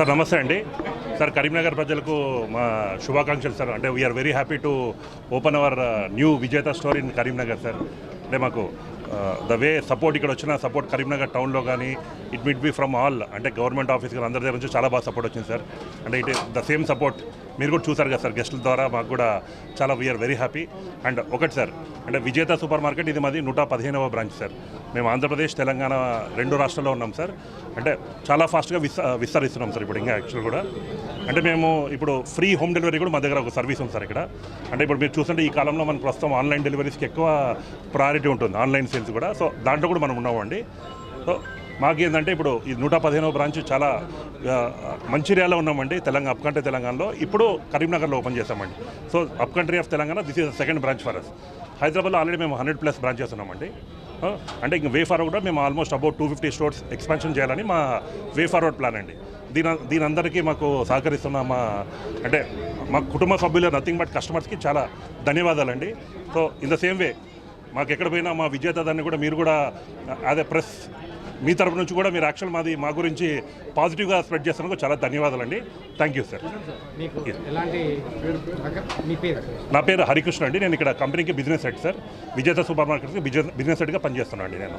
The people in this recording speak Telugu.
సార్ నమస్తే అండి. సార్ కరీంనగర్ ప్రజలకు మా శుభాకాంక్షలు సార్. అంటే we're very happy to open our new Vijetha store in Karimnagar sir. అంటే మాకు ద వే సపోర్ట్ ఇక్కడ వచ్చిన సపోర్ట్ కరీంనగర్ టౌన్లో కానీ ఇట్ మిట్ బి ఫ్రమ్ ఆల్ అంటే గవర్నమెంట్ ఆఫీస్ కానీ అందరి దగ్గర నుంచి చాలా బాగా సపోర్ట్ వచ్చింది సార్. అంటే ఇట్ ద సేమ్ సపోర్ట్ మీరు కూడా చూసారు కదా సార్ గెస్టుల ద్వారా. మాకు కూడా చాలా వీఆర్ వెరీ హ్యాపీ. అండ్ ఒకటి సార్, అంటే విజేత సూపర్ మార్కెట్ ఇది మాది 115వ బ్రాంచ్ సార్. మేము ఆంధ్రప్రదేశ్ తెలంగాణ రెండు రాష్ట్రాల్లో ఉన్నాం సార్. అంటే చాలా ఫాస్ట్గా విస్తరిస్తున్నాం సార్ ఇప్పుడు ఇంకా యాక్చువల్ కూడా. అంటే మేము ఇప్పుడు ఫ్రీ హోమ్ డెలివరీ కూడా మా దగ్గర ఒక సర్వీస్ ఉంది సార్ ఇక్కడ. అంటే ఇప్పుడు మీరు చూస్తుంటే ఈ కాలంలో మనకు ప్రస్తుతం ఆన్లైన్ డెలివరీస్కి ఎక్కువ ప్రయారిటీ ఉంటుంది, ఆన్లైన్ సేల్స్ కూడా. సో దాంట్లో కూడా మనం ఉన్నామండి. సో మాకేంటంటే ఇప్పుడు ఈ 115వ బ్రాంచ్ చాలా మంచిర్యాలలో ఉన్నామండి, అప్ కంట్రీ తెలంగాణలో. ఇప్పుడు కరీంనగర్లో ఓపెన్ చేస్తామండి. So up country of Telangana this is the second branch for us. హైదరాబాద్లో ఆల్రెడీ మేము 100+ బ్రాంచెస్ ఉన్నామండి. అంటే ఇంక వే ఫార్వర్డ్ కూడా మేము ఆల్మోస్ట్ అబౌట్ 250 స్టోర్స్ ఎక్స్పాన్షన్ చేయాలని మా వే ఫార్వర్డ్ ప్లాన్ అండి. దీని అందరికీ మాకు సహకరిస్తున్న అంటే మా కుటుంబ సభ్యులు నథింగ్ బట్ కస్టమర్స్కి చాలా ధన్యవాదాలండి. So in the same way మాకు ఎక్కడ పోయినా మా విజేత దాన్ని కూడా మీరు కూడా యాజ్ ఎ ప్రెస్ మీ తరపు నుంచి కూడా మీరు యాక్చువల్ మా గురించి పాజిటివ్గా స్ప్రెడ్ చేస్తున్నందుకు చాలా ధన్యవాదాలండి. Thank you sir. నా పేరు హరికృష్ణ అండి. నేను ఇక్కడ కంపెనీకి బిజినెస్ హెడ్ సార్. విజేత సూపర్ మార్కెట్కి బిజినెస్ హెడ్గా పనిచేస్తున్నాను అండి నేను.